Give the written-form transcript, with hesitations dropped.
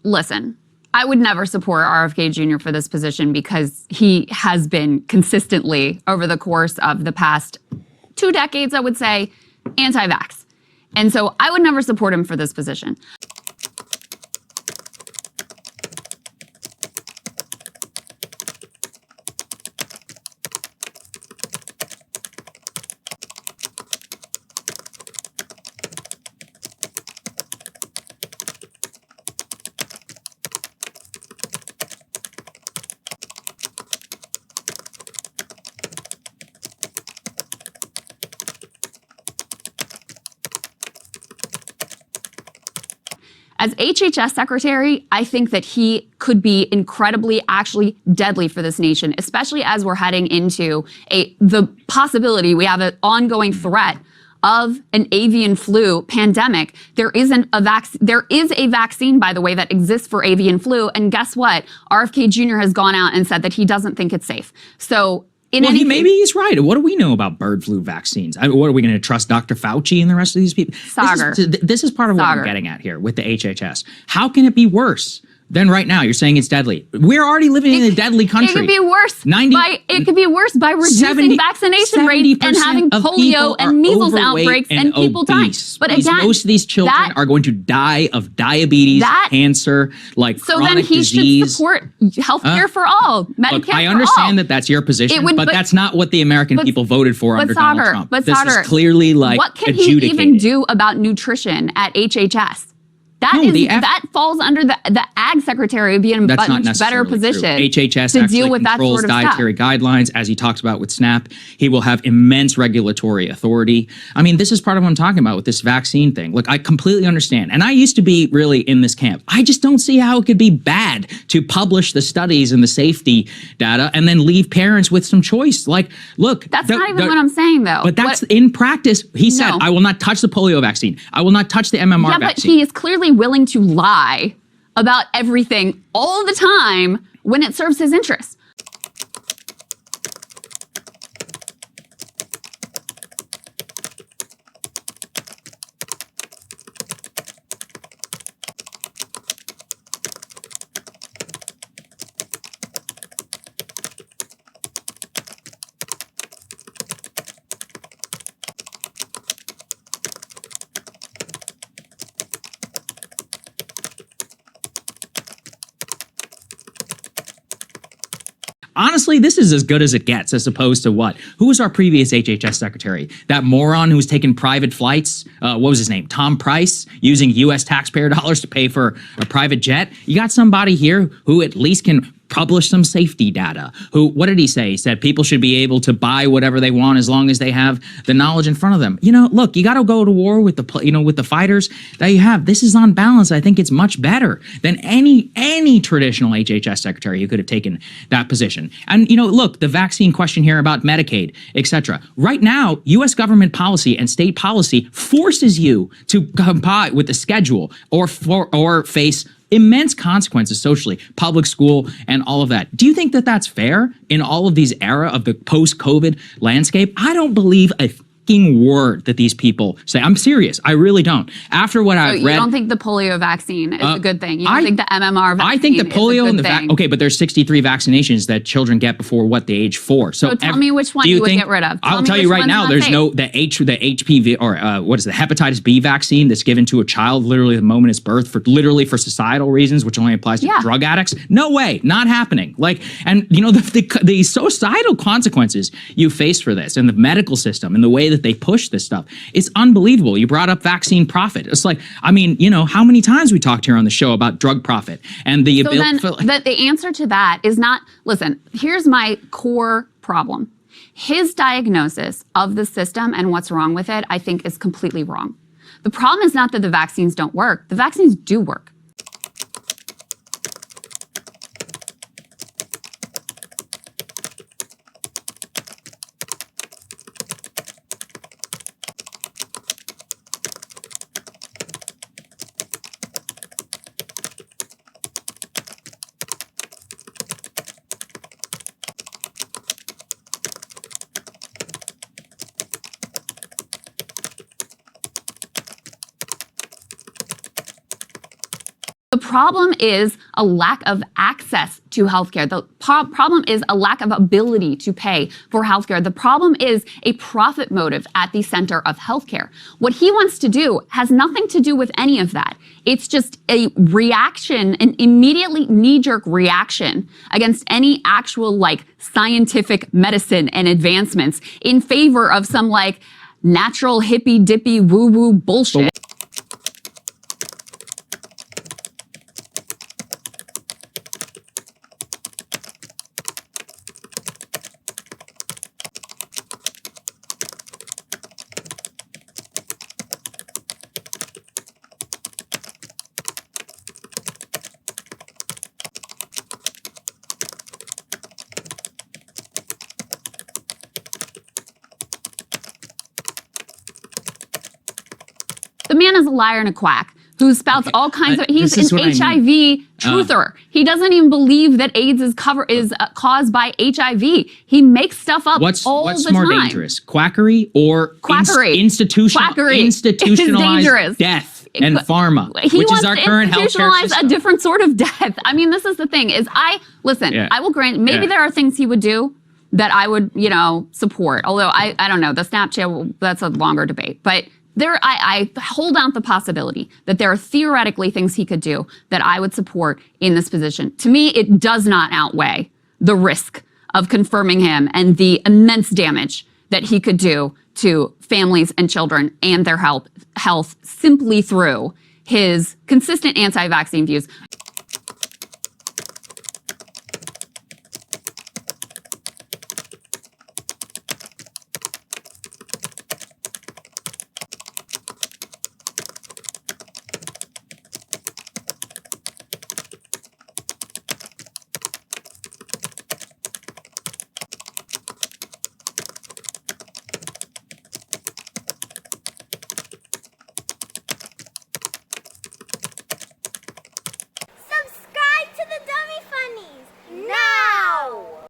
listen, I would never support RFK Jr. for this position because he has been consistently, over the course of the past 2 decades, I would say, anti-vax. And so I would never support him for this position. As HHS secretary, I think that he could be incredibly, actually deadly for this nation, especially as we're heading into the possibility, we have an ongoing threat of an avian flu pandemic. There is a vaccine, by the way, that exists for avian flu. And guess what? RFK Jr. has gone out and said that he doesn't think it's safe. So maybe he's right. What do we know about bird flu vaccines? What are we going to trust Dr. Fauci and the rest of these people? This is part of what I'm getting at here with the HHS. How can it be worse than right now? You're saying it's deadly. We're already living in a deadly country. It could be worse. It could be worse by reducing vaccination rates and having polio and measles outbreaks and people dying. But again, most of these children are going to die of diabetes, cancer, like chronic disease. So then he should support healthcare for all, Medicare Look, I understand that that's your position, but that's not what the American people voted for under Donald Trump. This is clearly like what can he even do about nutrition at HHS? That falls under the ag secretary would be in a much better position HHS to deal with that sort of dietary guidelines, as he talks about with SNAP. He will have immense regulatory authority. I mean, this is part of what I'm talking about with this vaccine thing. Look, I completely understand. And I used to be really in this camp. I just don't see how it could be bad to publish the studies and the safety data and then leave parents with some choice. Like, look. That's not even what I'm saying, though. But that's in practice. He said, I will not touch the polio vaccine. I will not touch the MMR vaccine. Yeah, but he is clearly willing to lie about everything all the time when it serves his interests. Honestly, this is as good as it gets, as opposed to what? Who was our previous HHS secretary? That moron who was taking private flights? What was his name? Tom Price, using U.S. taxpayer dollars to pay for a private jet? You got somebody here who at least can publish some safety data. What did he say? He said people should be able to buy whatever they want as long as they have the knowledge in front of them. You know, look, you got to go to war with the fighters that you have. This is on balance. I think it's much better than any traditional HHS secretary who could have taken that position. And look, the vaccine question here about Medicaid, etc. Right now, U.S. government policy and state policy forces you to comply with the schedule or face immense consequences socially, public school, and all of that. Do you think that that's fair in all of these era of the post-COVID landscape? I don't believe a word that these people say. I'm serious. I really don't. After what I've read, you don't think the polio vaccine is a good thing? You don't think the MMR vaccine? I think the polio and the okay, but there's 63 vaccinations that children get before what, the age 4. So tell me which one you would get rid of. I'll tell you right now. There's no the HPV or what is the hepatitis B vaccine that's given to a child literally the moment it's birth for societal reasons, which only applies to drug addicts. No way, not happening. Like, and the societal consequences you face for this, and the medical system, and the way that they push this stuff. It's unbelievable. You brought up vaccine profit. It's like, I mean, how many times we talked here on the show about drug profit and the ability. So then the answer to that is not, listen, here's my core problem. His diagnosis of the system and what's wrong with it, I think, is completely wrong. The problem is not that the vaccines don't work. The vaccines do work. problem is a lack of access to healthcare. The problem is a lack of ability to pay for healthcare. The problem is a profit motive at the center of healthcare. What he wants to do has nothing to do with any of that. It's just a reaction, an immediately knee-jerk reaction against any actual like scientific medicine and advancements in favor of some like natural hippy-dippy woo-woo bullshit. The man is a liar and a quack who spouts all kinds of. He's an HIV truther. He doesn't even believe that AIDS is caused by HIV. He makes stuff up all the time. What's more dangerous, quackery or institutionalized death and pharma, which is our current healthcare system? A different sort of death. I mean, this is the thing. I will grant. Maybe there are things he would do that I would, support. Although I don't know. The Snapchat, that's a longer debate, but. I hold out the possibility that there are theoretically things he could do that I would support in this position. To me, it does not outweigh the risk of confirming him and the immense damage that he could do to families and children and their health simply through his consistent anti-vaccine views.